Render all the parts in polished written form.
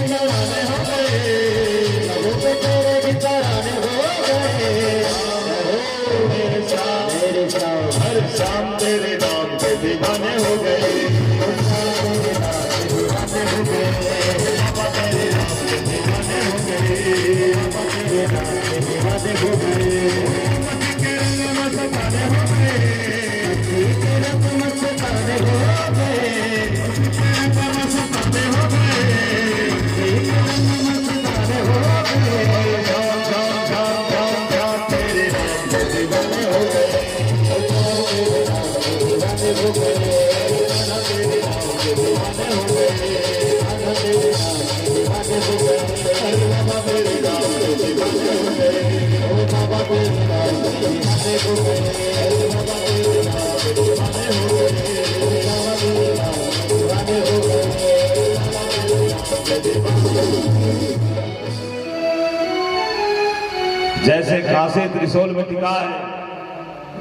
तराने हो गए, लबों पे तेरे भी तराने हो गए। मेरे श्याम हर शाम तेरे नाम पे दीवाने हो गए, तेरे नाम पे दीवाने हो गए, बाबा तेरे नाम पे दीवाने हो गए, बाबा तेरे नाम पे दीवाने हो गए। के रंग मस्ताने हो गए, के रंग मस्ताने हो गए, के रंग मस्ताने हो गए, के रंग मस्ताने हो गए। जान जान जान जान जान तेरे नाम पे दीवाने हो गए, तेरे नाम पे दीवाने हो गए, तेरे नाम पे दीवाने हो गए, तेरे नाम पे दीवाने हो गए। अरे बाबा तेरे नाम पे दीवाने हो गए, ओ बाबा तेरे नाम पे दीवाने हो गए, अरे बाबा तेरे नाम पे दीवाने हो गए, बाबा तेरे नाम पे दीवाने हो गए, बाबा तेरे नाम पे दीवाने हो गए। जैसे कासे त्रिशूल में टिका है,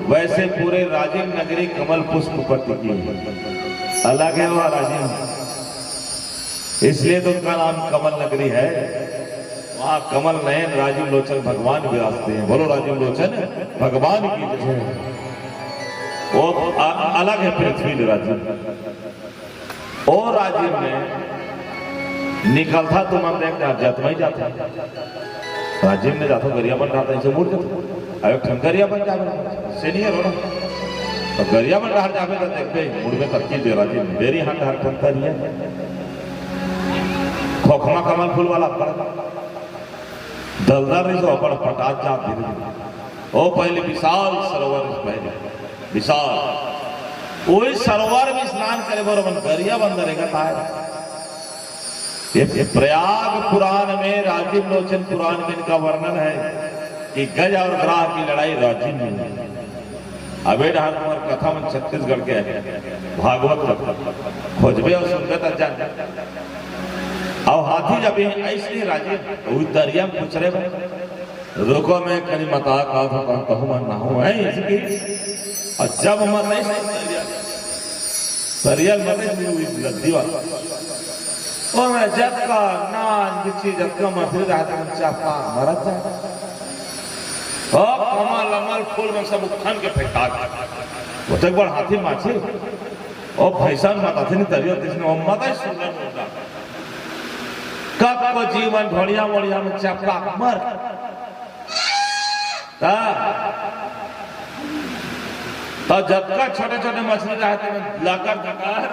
वैसे पूरे राजीव नगरी कमल पुष्प पर टिकी है। अलग है वह राजीव, इसलिए तो उनका नाम कमल नगरी है। वहां कमल नयन राजीव लोचन भगवान विराजते हैं। बोलो राजीव लोचन भगवान की जय। वो अलग है पृथ्वी राजीव। और राजीव में निकलता तुम हम देख जात में जाता, राजीव ने जातो गरिया बन रहा था, इसे मुड़ जाता अरे ठंकरिया बन जावे सीनियर हो ना, तो गरिया बन रहा जावे तो देखते मुड़ में तरकीब दे राजीव मेरी हाथ हर ठंकरिया खोखमा कमल फूल वाला पर दलदल नहीं तो अपन पटात जात धीरे ओ पहले विशाल सरोवर पहले विशाल वही सरोवर में स्नान करे बरोबर गरिया बंद रहेगा तार। ये प्रयाग पुराण में राजीव लोचन पुराण में इनका वर्णन है कि गज और ग्राह की लड़ाई राजीव में। अबे ढाकुर कथा में छत्तीसगढ़ के है भागवत खोजबे और सुनते जान और हाथी जब ऐसे राजीव दरिया में पूछ रहे रुको मैं कहीं मता का कहूँ मैं ना हूँ है इसकी। और जब मत सरियल मत लद्दी वाला और मैं जब का नान बिची जब का मथुर रहता है चापा मरत जाए और कमल अमल फूल में सब उठान के फेंका वो तक बड़ हाथी माछी और भैसा माता थी नहीं तरियो जिसने माता ही सुंदर होगा कब को जीवन ढोड़िया मोड़िया में चापा मर तो जब का छोटे छोटे मछली रहते हैं लाकर धकार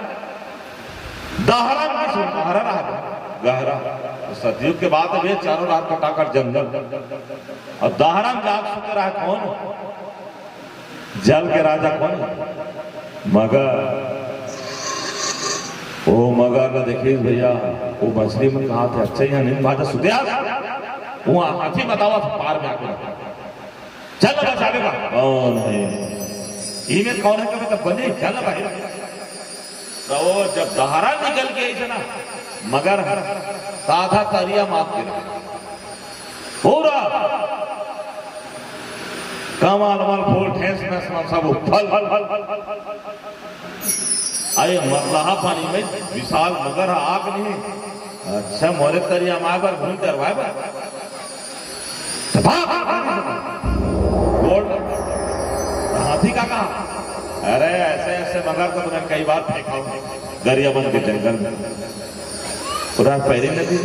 दहरा की सुन गहरा रहा गहरा सदियों के बाद अब ये चारों रात कटाकर जंगल और दहरा में जाग सुते रहा कौन जल के राजा कौन मगर ओ मगर न देखिए भैया वो मछली में कहा थे अच्छा यहाँ नहीं बाजा सुते वहां हाथी बतावा पार में आके चल बचावे का कौन है इमें कौन है कि बने चल भाई तो जब दहारा निकल के ऐसे ना मगर साधा तरिया माफ गिरा पूरा कमाल मल फूल ठेस में सब फल अरे मरलाहा पानी में विशाल मगर आग नहीं अच्छा मोरे तरिया मार पर घूम करवाए हाथी का कहा अरे ऐसे ऐसे मगर तो मैंने कई बार फेंका दरिया बन के जंगल में पूरा पैरी नदी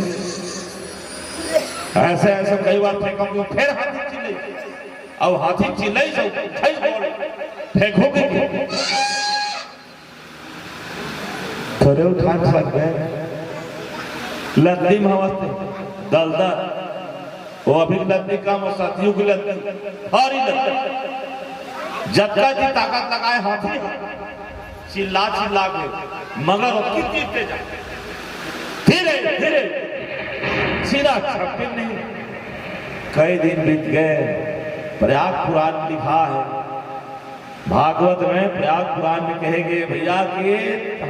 ऐसे ऐसे कई बार फेंका फिर हाथी चिल्लाई अब हाथी चिल्लाई फेंकोगे खड़े उठा लग गए लद्दी में दलदल वो अभी लद्दी काम और साथियों की लद्दी और लद्दी जक्का जी ताकत लगाए हाथी चिल्ला चिल्ला के मगर कितनी तेज धीरे धीरे सीधा छप्पन नहीं कई दिन बीत गए। प्रयाग पुराण लिखा है भागवत में प्रयाग पुराण में कहेंगे भैया कि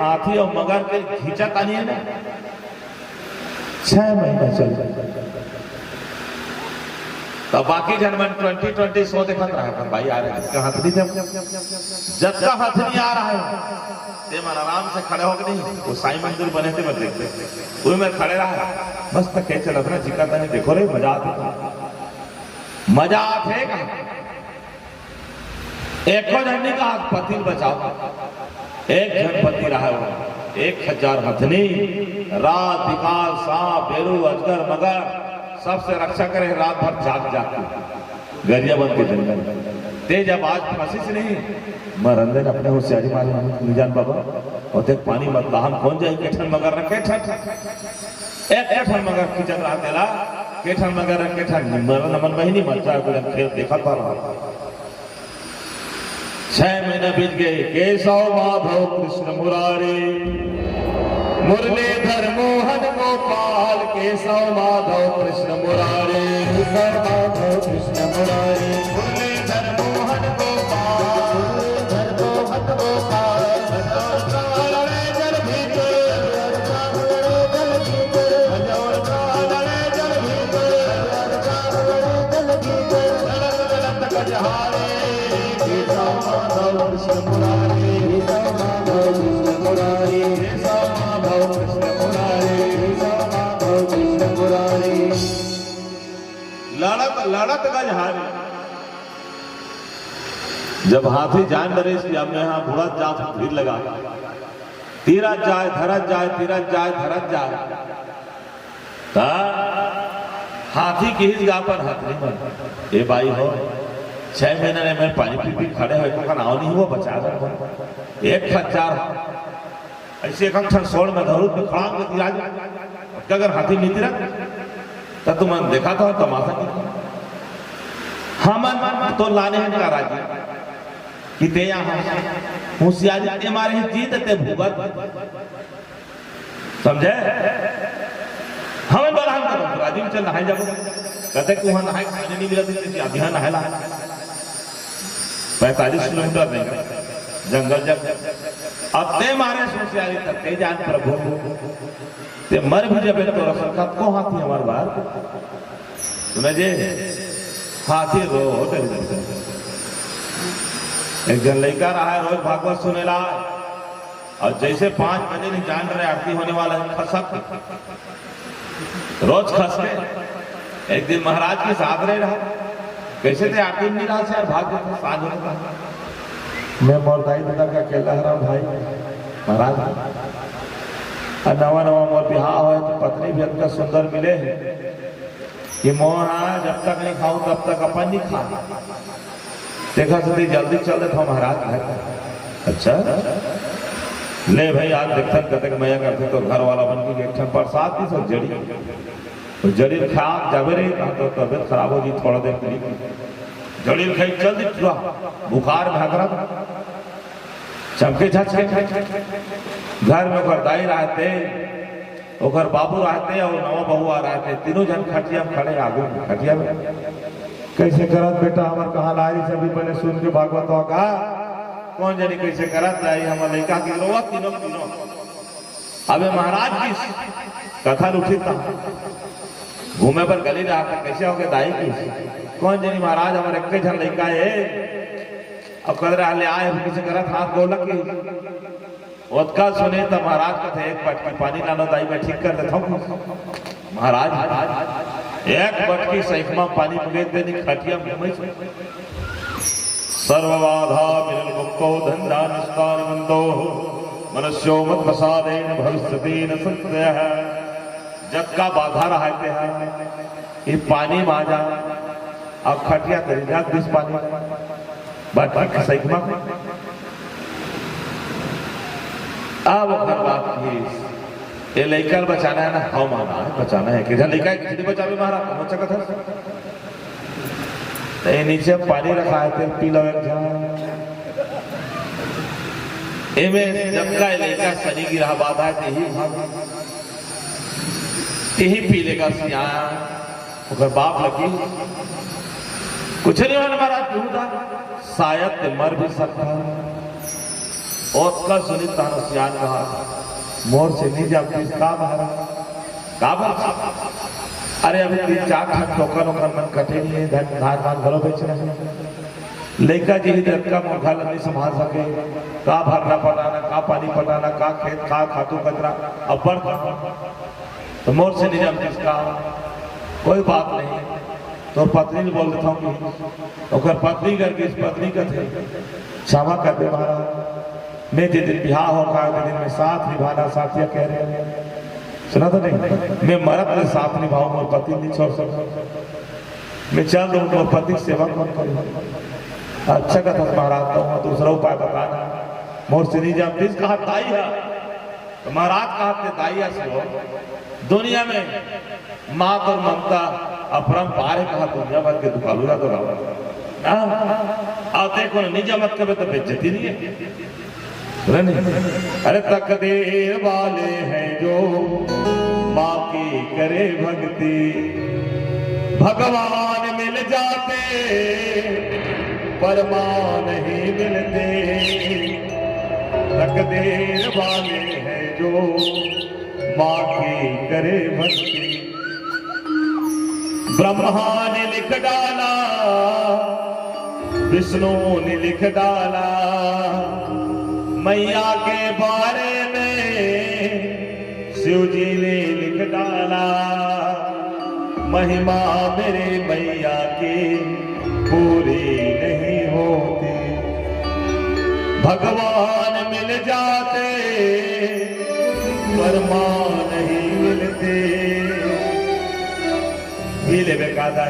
हाथी और मगर के खींचा तानी है ना 6 महीना चल तो बाकी जन मन 2020 शो देखा रहा है भाई आ रहे हैं हाथनी जब का हाथनी आ रहा है ते मन आराम से खड़े हो के नहीं वो साईं मंदिर बने थे मैं देखते वो में खड़े रहा मस्त कह चलत ना जिका तने देखो रे मजा आती मजा आते एको झंडी का पति बचाओ एक जन पति रहा हो 1000 हथनी रात दिकाल सांप बेरू अजगर मगर सबसे रक्षा करे रात भर जाग जाग गरिया बन के जंगल तेज अब आज फंसी से नहीं मरंदन अपने होशियारी मारे निजान बाबा और देख पानी मत हम कौन जाए केठन मगर रखे एक केठन मगर किचन रहा तेला केठन मगर रखे मरन मन महीनी मरता है खेल देखा पा रहा 6 महीने बीत गए केशव माधव कृष्ण मुरारी मुरलीधर मोहन गोपाल केशव माधव कृष्ण मुरारी केशव माधव कृष्ण मुरारी मुरलीधर मोहन गोपाल मुरलीधर मोहन गोपाल लड़े जल भीतर जल भीतर लड़े जल भीतर जल भीतर गजहारे केशव माधव कृष्ण मुरारी केशव माधव कृष्ण मुरारी केशव माधव कृष्ण मुरारी केशव माधव कृष्ण मुरारी लड़त लड़त गजहारी जब हाथी जान डरे इसलिए हमने यहाँ बुढ़ा जात भीड़ लगा तीरथ जाए धरत जाए तीरथ जाए धरत जाए हाथी की हिज गा पर हथनी बन ए बाई हो 6 महीने ने मैं पानी पी पी खड़े हो तो नाव नहीं हुआ बचा कर 1000 ऐसे एक ठन सोल में धरूत में खड़ा के दिया अगर हाथी नीति रख तब तुम देखा था तमाशा की हम तो लाने हैं का राजी कि ते यहाँ होशियारी ते मारे जीत ते भूगत समझे हमें बोला हम करो राजी में चल नहाए जाओ कहते कि वहां नहाए खाने नहीं मिला तो अभियान नहाएला 45 किलोमीटर नहीं जंगल जब अब ते मारे होशियारी तक ते जान प्रभु ते मर भी जब तो रसल का को हाथी हमार बाहर सुने जे हाथी रो एक जन लड़का रहा है रोज भागवत सुनेला और जैसे 5 बजे नहीं जान रहे आरती होने वाला है खसक रोज खस के एक दिन महाराज के साथ रहे रहा कैसे थे आरती नहीं रहा से यार भाग गए साथ होने मैं मोरदाई दादा का अकेला रहा भाई महाराज नवा नवा मोर बिहार हो तो पत्नी भी इतना सुंदर मिले कि मोह जब तक नहीं खाऊं तब तक अपन नहीं खा देखा सदी जल्दी चल रहे था महाराज घर अच्छा ले भाई आज देखता कहते मैं करते तो घर वाला बन के एक बरसात की सब जड़ी जड़ी खा जब रही तो तबियत खराब होगी थोड़ा देर के लिए जड़ी खाई जल्दी छुआ बुखार भाग रहा चमके झटके घर में ओकर दाई रहते ओकर बाबू रहते और नवा बहुआ रहते तीनों जन खटिया में खड़े आगे खटिया में कैसे करत बेटा हमार कहाँ लाई सभी मैंने सुन के भागवत होगा कौन जानी कैसे करत लाई हमार लड़का की रोवा तीनों तीनों अबे महाराज की कथा उठी था घूमे पर गली रहा था कैसे हो गए दाई की कौन जानी महाराज हमारे एक जन लड़का है अब कह रहा ले आए किसी करत हाथ गोलक की ओतका सुने तो महाराज का था एक पटकी पानी लाना दाई में ठीक कर देता हूँ महाराज एक बटकी सैकमा पानी मंगे देनी खटिया में सर्वबाधा मिलन मुक्तो धंधा निस्तार बंदो मनुष्यो मत प्रसादेन भविष्यतेन सत्यः जग का बाधा रहते हैं ये पानी माजा अब खटिया करी जात दिस पानी बटकी सैकमा अब बात की ये लड़का बचाना है ना हाँ माना है बचाना है कि लड़का किसी बचावे महाराज पहुंचा कथा ये नीचे पानी रखा है तेल पी लो एक जब का लड़का शनि की रहा बात है यही पी लेगा सिया बाप लगी कुछ नहीं होने महाराज क्यों था शायद मर भी सकता और उसका सुनित तानो सियान कहा मोर से नहीं जाती का महाराज अरे अभी 3-4 ठन टोकन ओकन मन कटे नहीं है धन धान घरों बेचना लड़का जी ही का मोघा नहीं संभाल सके का भरना पटाना का पानी पटाना का खेत खा खातू कचरा अब्बर तो मोर से निजाम किसका कोई बात नहीं, तो पत्नी बोल देता हूँ कि पत्नी करके इस पत्नी का थे क्षमा कर दे महाराज, मैं जिस दिन ब्याह होगा उस दिन में साथ निभाना, साथिया कह रहे हैं सुना तो नहीं, मैं मरद के साथ निभाऊं और पति नहीं छोड़ सकता, मैं चल दूं तो पति की सेवा कौन करूं। अच्छा कथा महाराज तो दूसरा उपाय बताना। मोर से नहीं जब जिस कहा ताई है तो महाराज कहा ताइया से हो दुनिया में माँ और ममता अपरंपार है, कहा दुनिया भर के दुकालूरा तो रहा और देखो निजा मत कभी तो बेइज्जती नहीं है नहीं। अरे तकदीर वाले हैं जो माँ की करे भक्ति, भगवान मिल जाते पर माँ नहीं मिलते। तकदीर वाले हैं जो माँ की करे भक्ति, ब्रह्मा ने लिख डाला, विष्णु ने लिख डाला, मैया के बारे में शिव जी ने लिख डाला। महिमा मेरे मैया की पूरी नहीं होती, भगवान मिल जाते पर मां नहीं मिलते। हिले बेकादा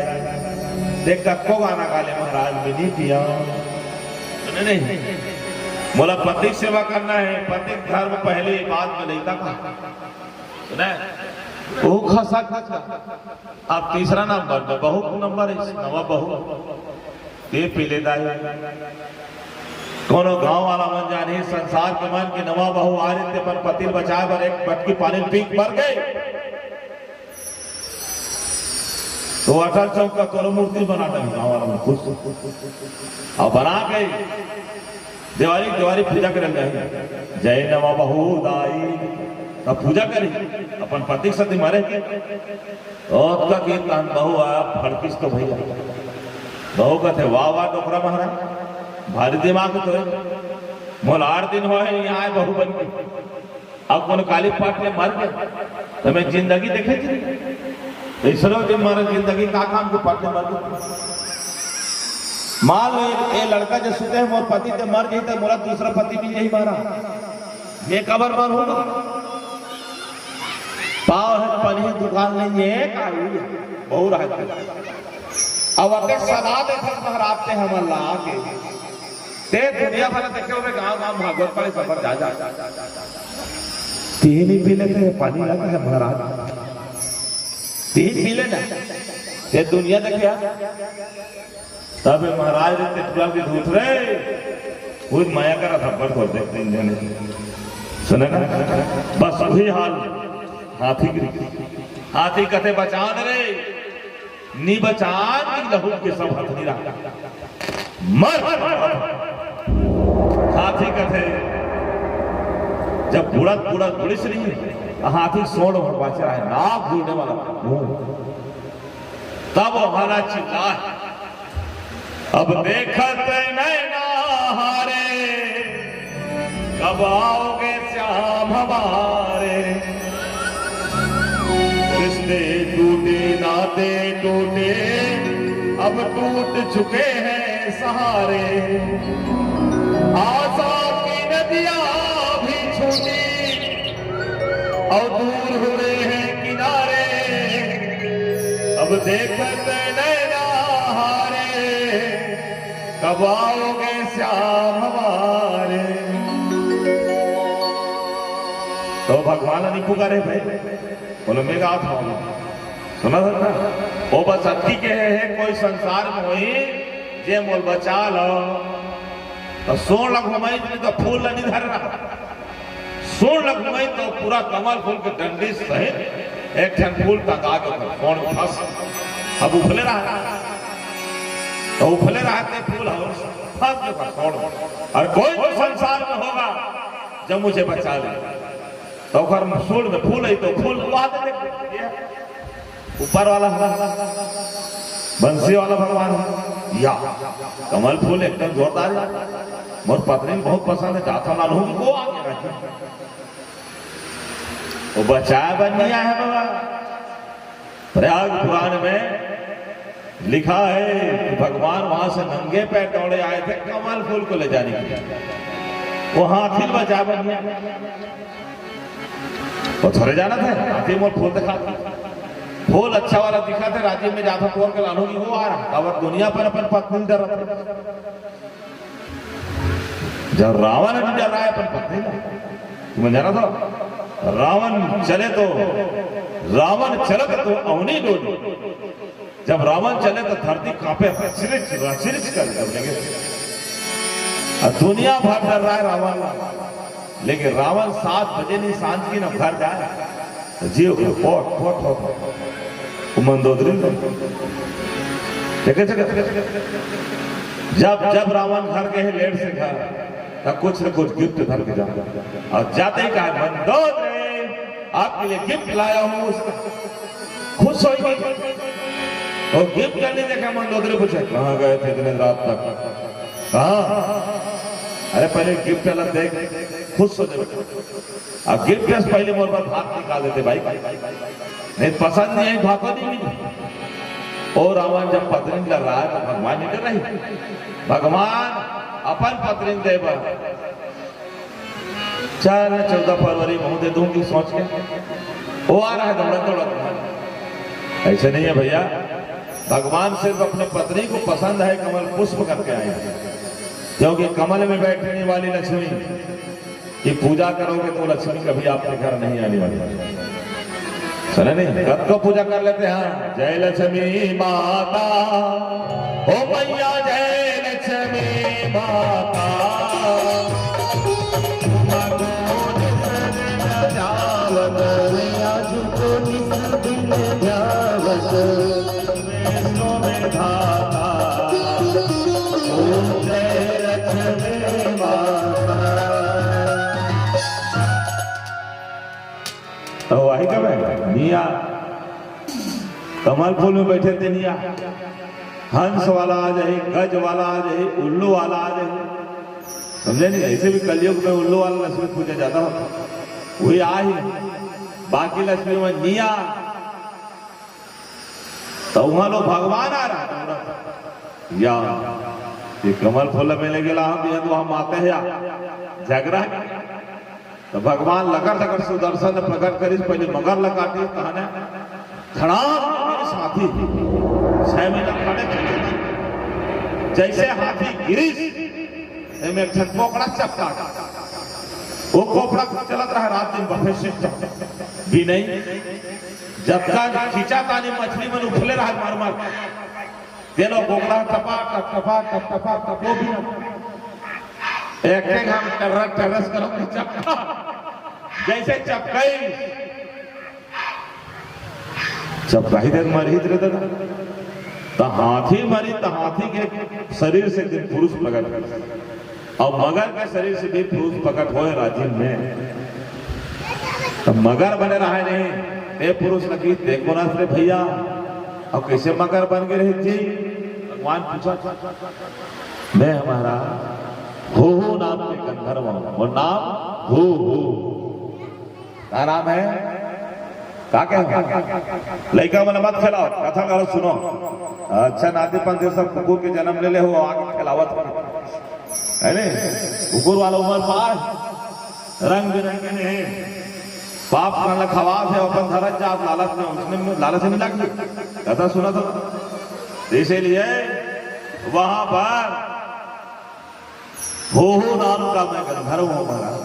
देखता को गाना गाले महाराज विधि पिया नहीं, बोला पति सेवा करना है, पति धर्म पहले बाद में नहीं था वो खसा खसा। अब तीसरा नंबर में बहू नंबर है, नवा बहू ये पीले दाई कोनो गांव वाला मन जाने संसार के मन की नवा बहू आ रही थे पर पति बचाए पर एक बटकी पानी पीक मर गए। तो अटल चौक का कोनो मूर्ति बना डाली गांव वाला में खुश और बना गई दिवाली दिवाली पूजा कर जय नवा बहू दाई अब पूजा करी अपन पति के साथ मारे और तक ये कान बहू आया फड़किस तो भैया बहू का थे वाह वाह डोकरा महाराज भारी दिमाग तो मोल 8 दिन हो यहाँ आए बहू बन के अब कौन काली पाट में मर गए तो मैं जिंदगी देखे थी इसरो दिन मारे जिंदगी का काम के पाट में मर गए। मान लो ये लड़का जो सुते है मोर पति ते मर गई तो मोरा दूसरा पति भी यही मारा ये कबर पर होगा पाव है पनी दुकान नहीं है बहु रहते अब अगर सदा देखत महराते हम अल्लाह के ते दुनिया भर देखे हुए गांव-गांव भागवत पड़े सफर जा तीन ही पी लेते हैं पानी लगा है महाराज तीन पी लेना ये दुनिया देखे तब महाराज ने तुला की धूत रे वो माया करा थप्पड़ खोल देखते हैं सुने ना बस वही हाल हाथी कथे बचान रे नी बचान की लहू के सब हाथ नहीं रहा मर हाथी कथे जब बुढ़ा बुढ़ा पुलिस नहीं हाथी सोड़ और बाच रहा है नाक ढूंढने वाला तब हमारा चिल्ला अब देखते नैना हारे कब आओगे श्याम हमारे रिश्ते टूटे नाते टूटे अब टूट चुके हैं सहारे आशा की नदियां भी छूटी और दूर हुए हैं किनारे अब देखते नैना हारे कब आओगे श्याम हमारे। तो भगवान नहीं पुकारे भाई बोलो मेरा था सुना था वो बस अति के है कोई संसार में हुई जे मोल बचा लो तो सोन लग घुमाई तो फूल नहीं धर रहा सोन लग घुमाई तो पूरा कमल फूल के डंडी सहित एक ठन फूल टंगा के फोन फंस अब उफले रहा तो उफले रहते फूल फंस के फोन और कोई तो संसार में होगा जब मुझे बचा ले तो सूल में फूल है तो फूल ऊपर वाला बंसी वाला भगवान या कमल फूल एकदम जोरदार मोर पत्नी बहुत पसंद है जाता ना को आगे वो बचाया बनिया है बाबा। प्रयाग पुराण में लिखा है कि भगवान वहां से नंगे पैर दौड़े आए थे कमल फूल को ले जाने के लिए। वो हाथी बचा बनिया, वो थोड़े जाना था, हाथी मोल फूल दिखा, फूल अच्छा वाला दिखा था, राजीव में जाता तोड़ के लानू की वो आ रहा। अब दुनिया पर अपन पत्नी डर जब रावण नहीं डर रहा है अपन पत्नी तुम्हें जाना था। रावण चले तो अवनी डोली, जब रावण चले तो धरती कांपे, चिरिच कर लगे। दुनिया भर डर रहा है रावण, लेकिन रावण 7 बजे नहीं सांझ की ना घर जाए जीव मंदोदरी जब रावण घर गए लेट से घर तब कुछ न कुछ गिफ्ट धर के जा, और जाते ही कहा मंदोदरी आपके लिए गिफ्ट लाया हूं। खुश हो गई और गिफ्ट करने देखा। मंदोदरी पूछे कहाँ गए थे इतने रात तक? हाँ, अरे पहले गिफ्ट अलग देख, खुश हो जाए। अब गिफ्ट पहले मोर पर हाथ निकाल देते भाई, नहीं पसंद नहीं है भागो नहीं मिली। और रावण जब पत्नी लड़ रहा है तो भगवान नहीं डर रही, भगवान अपन पत्नी देव चल 14 फरवरी मुंह दे दूंगी सोच के वो आ रहा है दौड़ा। ऐसे नहीं है भैया, भगवान सिर्फ अपने पत्नी को पसंद है कमल पुष्प करके आए, क्योंकि कमल में बैठने वाली लक्ष्मी की पूजा करोगे तो लक्ष्मी कभी आपके घर नहीं आने वाली। सुना नहीं, कब को पूजा कर लेते हैं, जय लक्ष्मी माता, ओ मैया जय लक्ष्मी माता, तो वही कब है निया कमल फूल में बैठे थे निया, हंस वाला आ जाए, गज वाला आ जाए, उल्लू वाला आ जाए, समझे नहीं। ऐसे भी कलयुग में उल्लू वाला लक्ष्मी पूजा ज्यादा होता, वही आ ही बाकी लक्ष्मी में निया। तो वहां लोग भगवान आ रहा या ये कमल फूल में लगे हम तो हम आते हैं जागरा। तो भगवान लगर लगर सुदर्शन प्रकट करी, पहले मगर लगाती कहने खड़ा मेरे साथी 6 महीना खड़े थे, जैसे हाथी गिरीश में पोकड़ा चपका, वो कोपड़ा चलत रहा रात दिन बफे से भी नहीं, जब तक खींचा तानी मछली में उफले रहा मार मार तेलो कोपड़ा टपा टपा टपा टपो भी एक हम टरस करो चपका, जैसे चपकाई चपकाई देख मरी थे तो हाथी मरी, तो हाथी के शरीर से पुरुष प्रकट और मगर के शरीर से भी पुरुष प्रकट हो राजीव में। तो मगर बने रहा नहीं ये पुरुष लगी देखो ना भैया, और कैसे मगर बन के रही थी। भगवान पूछा मैं हमारा हो नाम के गंधर्व, वो नाम हो क्या नाम है, क्या कह लड़का मन मत खिलाओ, कथा करो सुनो। अच्छा नातीपन सब कुकुर के जन्म ले ले हो आगे खिलावत है नहीं, कुकुर वाला उम्र पार रंग बिरंगे पाप करना खवास है अपन धरत जा लालच में, उसने लालच नहीं लगी। कथा सुना तो इसीलिए वहां पर हो नाम का मैं गंधर्व हूं महाराज।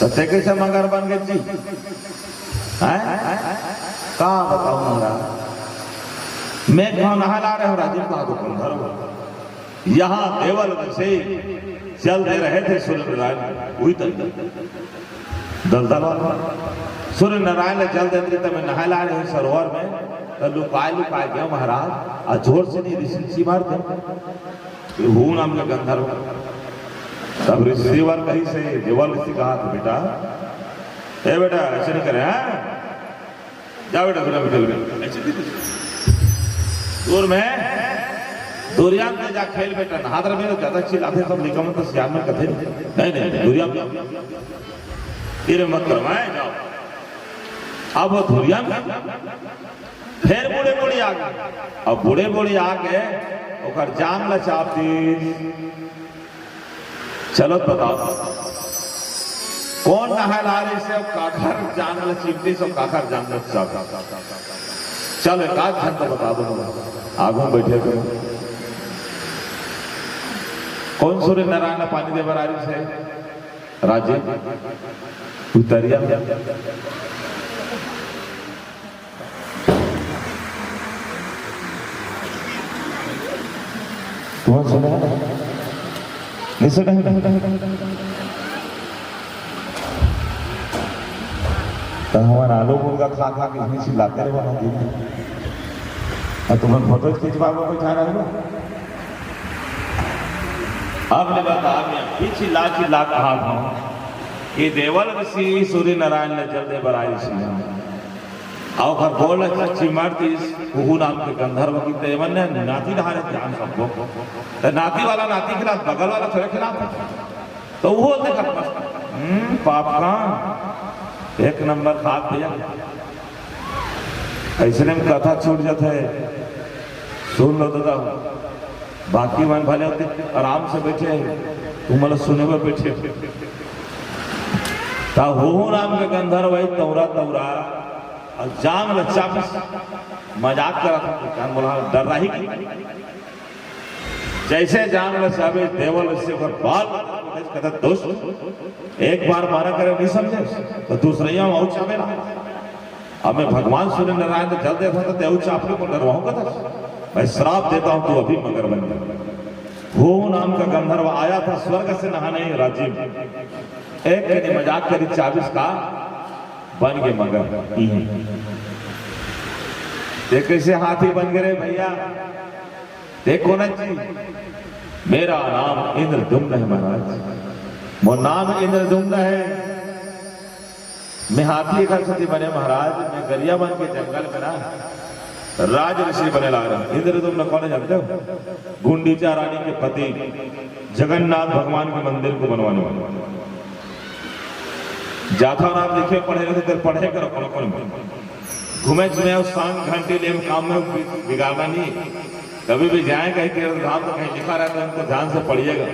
तो कैसे मगर बन गए जी, कहा बताओ महाराज, मैं कहा नहा ला रहे हो राजीव, कहा तो गंधर्व। यहाँ देवल से चलते रहे थे सूर्य नारायण, वही दलदल सूर्य नारायण जल देते तब नहा ला रहे सरोवर में, तो लुकाए गया महाराज, और जोर से नहीं ऋषि मारते हूं नाम का गंधर्व। तब ऋषिवर कहीं से देवल ऋषि कहा था बेटा ए बेटा ऐसे नहीं करे, जा बेटा बेटा बेटा ऐसे दूर में दुर्यान में जा खेल बेटा, नहादर में ज्यादा चिल्लाते सब निकम तो श्याम में कथे नहीं नहीं दुर्यान फिर मत करवाए जाओ। अब वो धुरिया में फिर बूढ़े बूढ़ी आ गए। अब बूढ़े बूढ़ी आ गए ओकर जान लचाप दी। चलो बताओ कौन नहा ला रही से काखर जान लचीपती सब काखर जान लचाप। चलो एक आध घंटा बता दो आगू बैठे करो। कौन सूर्य नारायण पानी दे बरारी से राजे उतरिया कौन सुना नहीं सुना तो हमारा आलू मुर्गा खा खा के इतनी चिल्लाते रहे वहां दी और तुम्हें फोटो खिंचवा को बैठा रहे हो। आपने बता मैं चिल्ला चिल्ला कहा था कि देवल ऋषि सूर्य नारायण ने जल दे बराई सी और घर बोल चिमरती कुहू नाम के गंधर्व की देवन ने नाती नहा रहे ध्यान सबको तो नाती वाला नाती खिलाफ बगल वाला थोड़े खिलाफ तो वो देखा पाप का एक नंबर खाक भैया ऐसे में कथा छूट जाता है। सुन लो दादा बाकी मन भले होते आराम से बैठे तुम मतलब सुने हुए बैठे हो नाम के गंधर्व वही तौरा तौरा और जान बच्चा मजाक करा था कान बोला डर रही जैसे जान बच्चा देवल से बाल कहता दोस्त एक बार मारा करे नहीं समझे तो दूसरे चावेला अब मैं भगवान सूर्य नारायण को जल देता था तेऊ चापने को डरवाऊंगा था मैं श्राप देता हूं तू अभी मगर बन गया। हो नाम का गंधर्व आया था स्वर्ग से नहाने राजीव एक कहीं मजाक करी 24 का बन गए मगर देख कैसे हाथी बन गए भैया। देखो ना जी मेरा नाम इंद्रदुम्न है महाराज वो नाम इंद्रदुम्न है। मैं हाथी घर सती बने महाराज मैं गरिया बन के जंगल में ना राज ऋषि बने ला रहा। इंद्रदुम्न कौन है जानते हो? गुंडीचा रानी के पति जगन्नाथ भगवान के मंदिर को बनवाने वाले जाथा नाम लिखे पढ़े तो पढ़े करो घूमे घूमे और सांग घंटे ले काम में बिगाड़ना नहीं। कभी भी जाए कहीं तीर्थधाम तो कहीं लिखा रहता है उनको ध्यान से पढ़िएगा।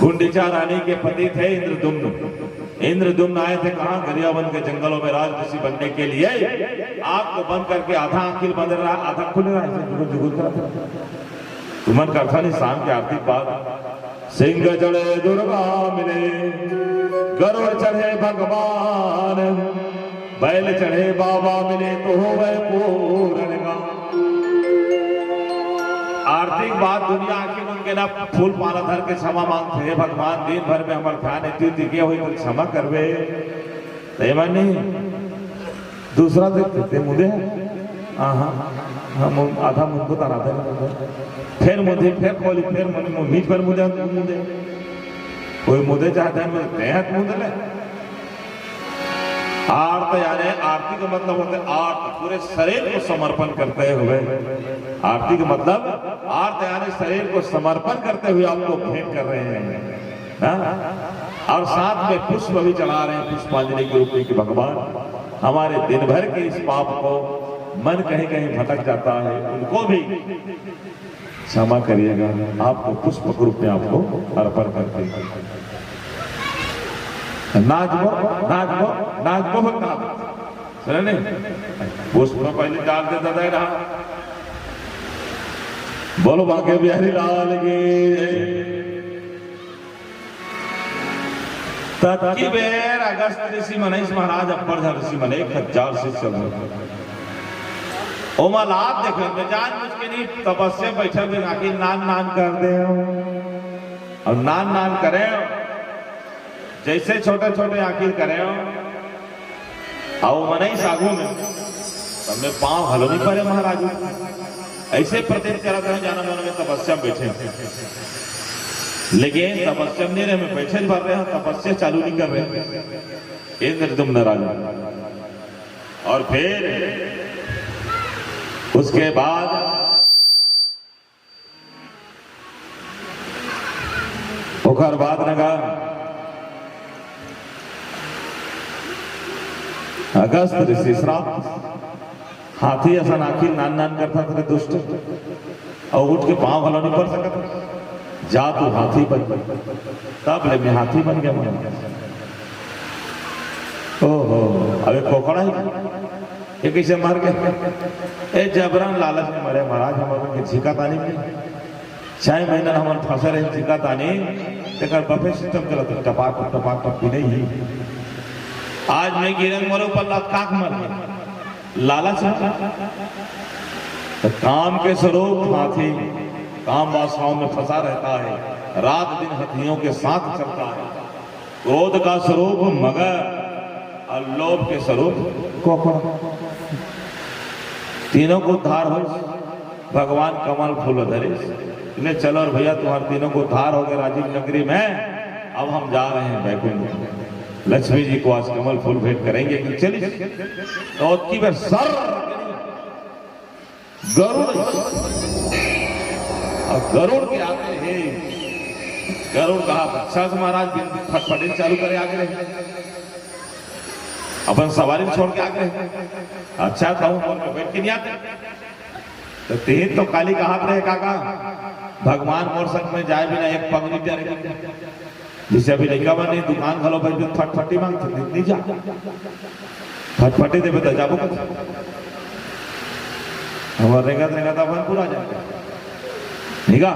गुंडीचा रानी के पति थे इंद्रदुम्न। इंद्रदुम्न आए थे कहाँ गरियावन के जंगलों में राज ऋषि बनने के लिए। आग को बंद करके आधा आंखिल बंद रहा आधा खुल रहा है जुगुल कर मन करता नहीं शाम के आरती बाद सिंह जड़े दुर्गा मिले गरुड़ चढ़े भगवान बैल चढ़े बाबा मिले तो हो गए पूर्ण आर्थिक बात दुनिया आके मन के ना फूल माला धर के क्षमा मांगते हैं भगवान दिन भर में हमारे ध्यान इतनी दिखे हुई तो क्षमा करवे नहीं दूसरा देखते मुझे हम आधा मुझको तारा फिर मुझे फिर खोली फिर मुझे पर मुझे कोई मुझे चाहता है मैं मुझे ले आर्त यानी आरती का मतलब होता है आर्त पूरे शरीर को समर्पण करते हुए। आरती का मतलब आर्त यानी शरीर को समर्पण करते हुए आपको भेंट कर रहे हैं ना? और साथ में पुष्प भी चढ़ा रहे हैं पुष्पांजलि के रूप में कि भगवान हमारे दिन भर के इस पाप को मन कहीं कहीं भटक जाता है उनको भी क्षमा करिएगा। आपको पुष्प के रूप में आपको अर्पण करते हैं। नाचबो नाचबो नाचबो सुना नहीं पुष्प पहले डाल देता था रहा बोलो भाग्य बिहारी लाल की तत्की बेर अगस्त ऋषि मनीष महाराज अपर ऋषि मने 1000 से चल ओमा लाभ देखो मैं जान मुझ के नहीं तपस्या बैठे हुए आखिर नान नान कर दे और नान नान करे जैसे छोटे छोटे आखिर करे आओ मनाई सागू में हमने पांव हलो नहीं पड़े महाराज ऐसे प्रतीत करा था जाना मन में तपस्या बैठे लेकिन तपस्या नहीं रहे में बैठे भर रहे हैं तपस्या चालू नहीं कर रहे इंद्रदुम्न राजा। और फिर उसके बाद अगस्त ऋषि श्राप हाथी ऐसा नाखी नान नान करता था दुष्ट और उठ के पांव हलो नहीं पड़ सकता जा तू हाथी बन तब ले मैं हाथी बन गया मन ओहो अबे कोकड़ा ही ये कैसे मार गया ए जबरन लालच में मरे महाराज हम के झिका तानी में 6 महीना हम फंसे रहे झिका तानी तेकर बफे सिस्टम चला तो टपाक टपी नहीं आज मैं गिरंग मरो पर काक मर लालच तो काम के स्वरूप हाथी काम वासनाओं में फंसा रहता है रात दिन हाथियों के साथ चलता है क्रोध का स्वरूप मगर और लोभ के स्वरूप कोकड़ा तीनों को उद्धार हो भगवान कमल फूल धरे इसलिए चलो और भैया तुम्हारे तीनों को उद्धार हो गए राजीव नगरी में अब हम जा रहे हैं बैकुंठ लक्ष्मी जी को आज कमल फूल भेंट करेंगे कि चलिए तो की बार सर गरुड़ और गरुड़ के आगे है गरुड़ कहा अच्छा से महाराज फटफटी चालू करे आगे रहे अपन सवारी छोड़ के आगे रहे अच्छा था बैठ के नहीं आते तो तेज तो काली का हाथ रहे काका भगवान मोर संग में जाए बिना एक पग नहीं रहे जिसे अभी लड़का नहीं दुकान खलो भाई फटफटी मांगते नहीं जा फटफटी दे बता जाबो हमारे रेगा तो अपन पूरा जाए निगा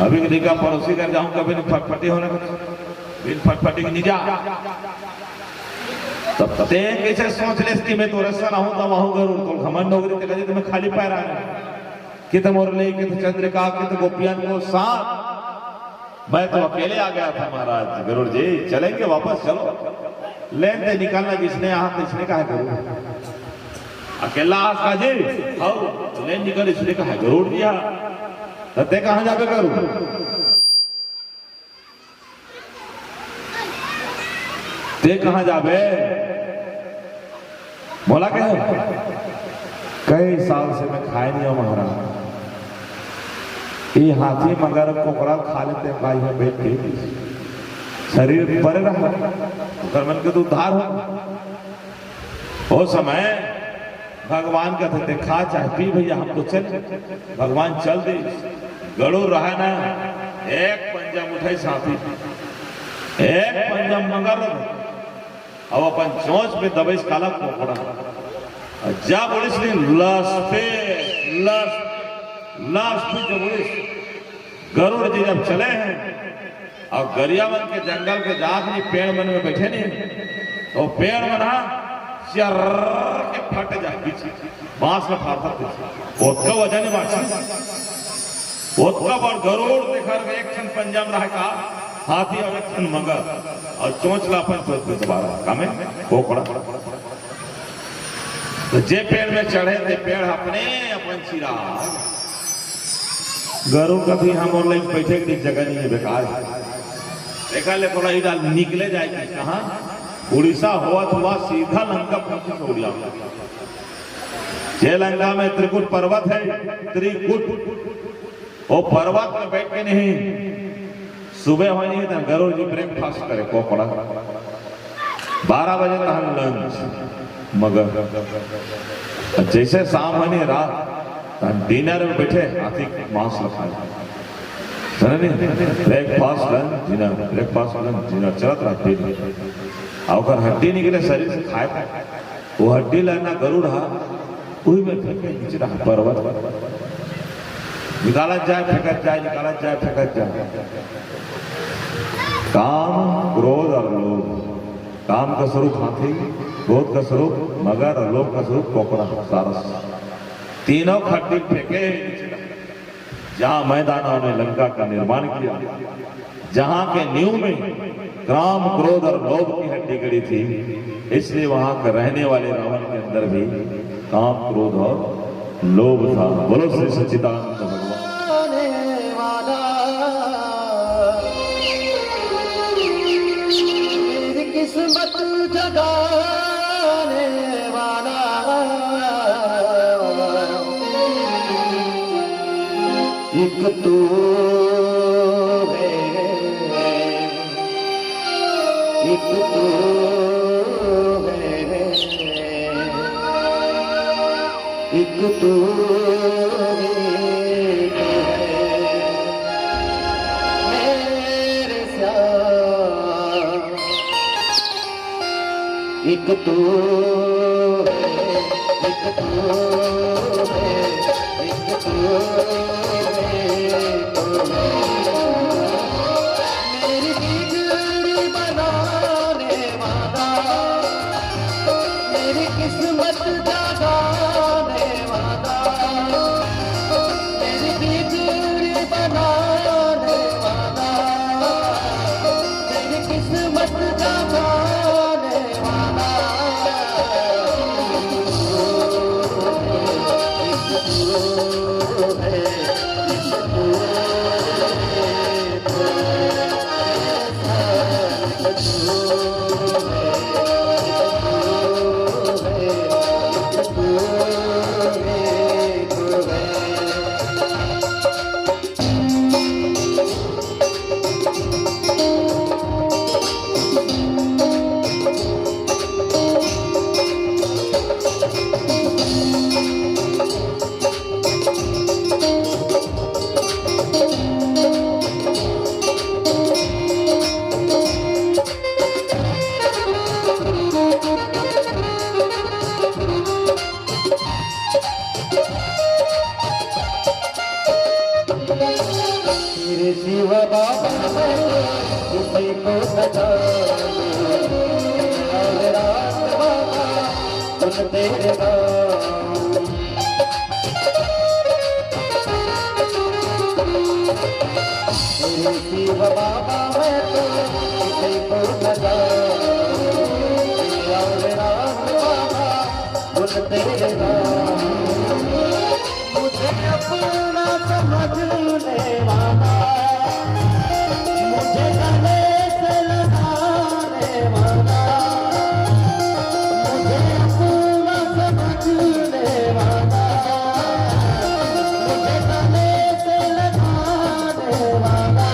अभी निगा पड़ोसी कर जाऊं कभी फटफटी होने बिन फटफटी की नहीं जा तब ते कैसे सोच ले कि मैं तो रस्सा ना हूं तो वहां जरूर तो घमंड हो गई तो मैं खाली पैर आ रहा कि तो मोर ले कि तो चंद्रिका कि तो गोपियान को साथ मैं तो अकेले आ गया था महाराज गरुड़ जी चलेंगे वापस चलो लेन दे निकालना जिसने यहाँ तो इसने कहा गरुड़ अकेला आज का जी आओ लेन निकल इसने कहा गरुड़ दिया ते कहाँ जाके करूं ते कहाँ जाबे बोला क्या कई साल से मैं खाए नहीं हूं महाराज ये हाथी मगर कोकड़ा खा लेते हैं भाई में बैठ के शरीर पर रहा कर्मन के तो उद्धार हो समय भगवान कहते थे खा चाहे पी भैया हम तो चल भगवान चल दे गड़ू रहा ना एक पंजा उठाई साथी एक पंजा मगर अब अपन चोंच पे दबाई काला कोकड़ा जा बोलिस ने लास्ट गरुड़ जी जब चले हैं और गरियावन के जंगल के जाग पेड़ मन में बैठे नहीं तो पेड़ मना चर के फट जाए बांस में फाड़ता उसका वजन उसका बड़ गरुड़ देखा एक क्षण पंजाब रहा का हाथी और एक क्षण मगर और चोंचला अपन चोंच पे दोबारा कामे कोकड़ा तो जे पेड़ में चढ़े थे पेड़ अपने अपन चिरा गरुड़ कभी हम और लाइन बैठे की जगह नहीं है बेकार देखा ले थोड़ा ही डाल निकले जाएगी कहाँ उड़ीसा हुआ सीधा लंका पहुंचे उड़िया जे लंका में त्रिकुट पर्वत है त्रिकुट वो पर्वत में बैठ के नहीं सुबह हो नहीं था गरुड़ जी ब्रेकफास्ट करे कोकड़ा 12 बजे तक हम लंच मगर जैसे शाम होनी रात डिनर में बैठे हाथी मांस रखा ब्रेकफास्ट लंच डिनर चलत रहा और हड्डी निकले शरीर से खाए वो हड्डी लेना गरुड़ वही में नीचे रहा पर्वत निकाला जाए फेंकत जाए निकाला जाए फेंकत जाए काम क्रोध और लोभ काम का स्वरूप हाथी क्रोध का स्वरूप मगर और लोभ का स्वरूप कोकड़ा सारस तीनों खड्डी फेंके जहां मैदानों ने लंका का निर्माण किया जहां के नींव में काम क्रोध और लोभ की हड्डी गड़ी थी इसलिए वहां के रहने वाले रावण के अंदर भी काम क्रोध और लोभ था। बोलो श्री सच्चिदानंद भगवान किस्मत जगाने वाला एक तू है एक तू है एक तू मेरे श्याम, एक तू एक तू एक तू मेरी बिगड़ी बनाने वाला, मेरी किस्मत जगाने वाला, मेरी बिगड़ी बनाने वाला, मेरी किस्मत जगाने वाला, तेरे सिवा बाबा मैं किसी को सजा रात बाबा सुन तेरे गाँव, तेरे सिवा बाबा मैं तो किसी को सजा रात बाबा सुन तेरे गाँव, मुझे अपना समझने वाला, मुझे गले से लगाने वाला, मुझे अपना समझने वाला, मुझे गले से लगाने वाला,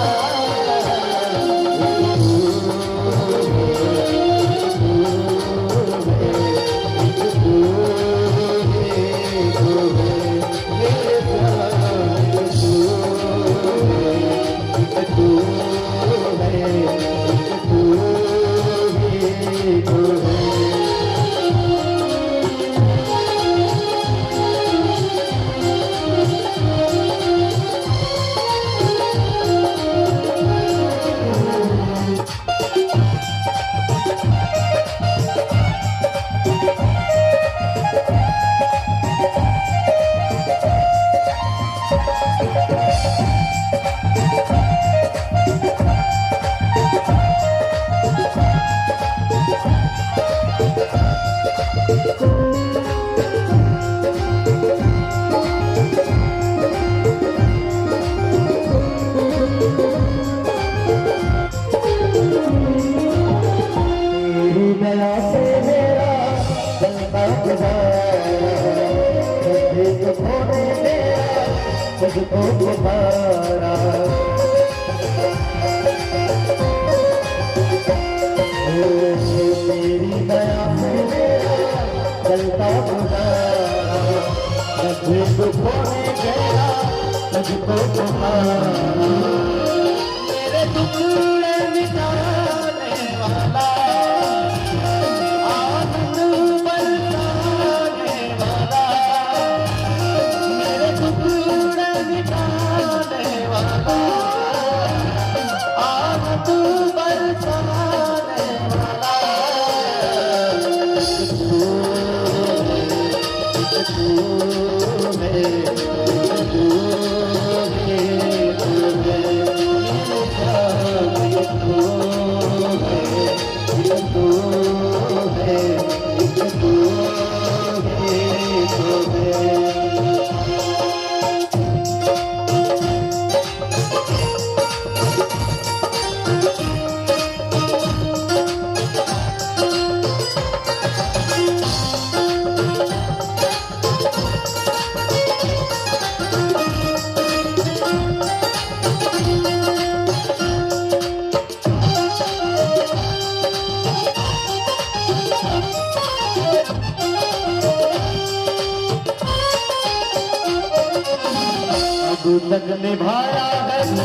दया से मेरा चलता गुजारा, तुझको मेरा तुझको पुकारा, तेरी दया से मेरा चलता गुजारा, तुझको मेरा तुझको पुकारा, मेरे टुकड़े मिटाने वाला, तू बरसाने वाला, तू अब तक निभाया है तो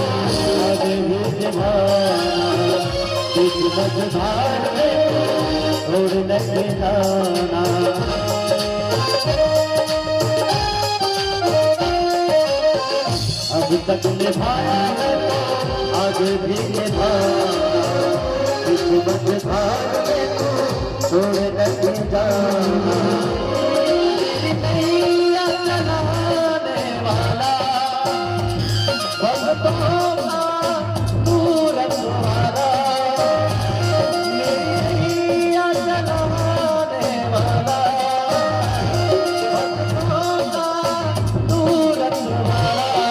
आगे भी निभाना, किस्मत धार में छोड़ नहीं जाना। अब तक निभाया है तो आगे भी निभाना, किस्मत धार में छोड़ नहीं जाना। नैया चलाने वाला भक्तों का पूरन वाला, नैया चलाने वाला भक्तों का पूरन वाला।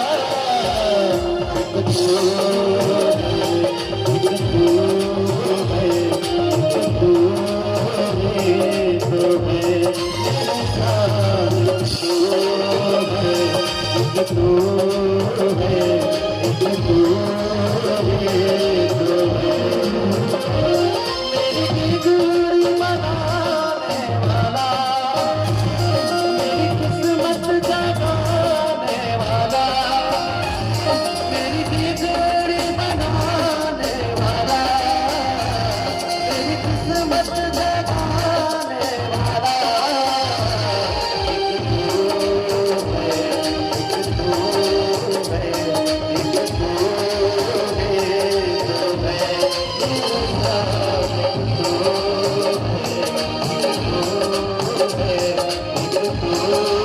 Oh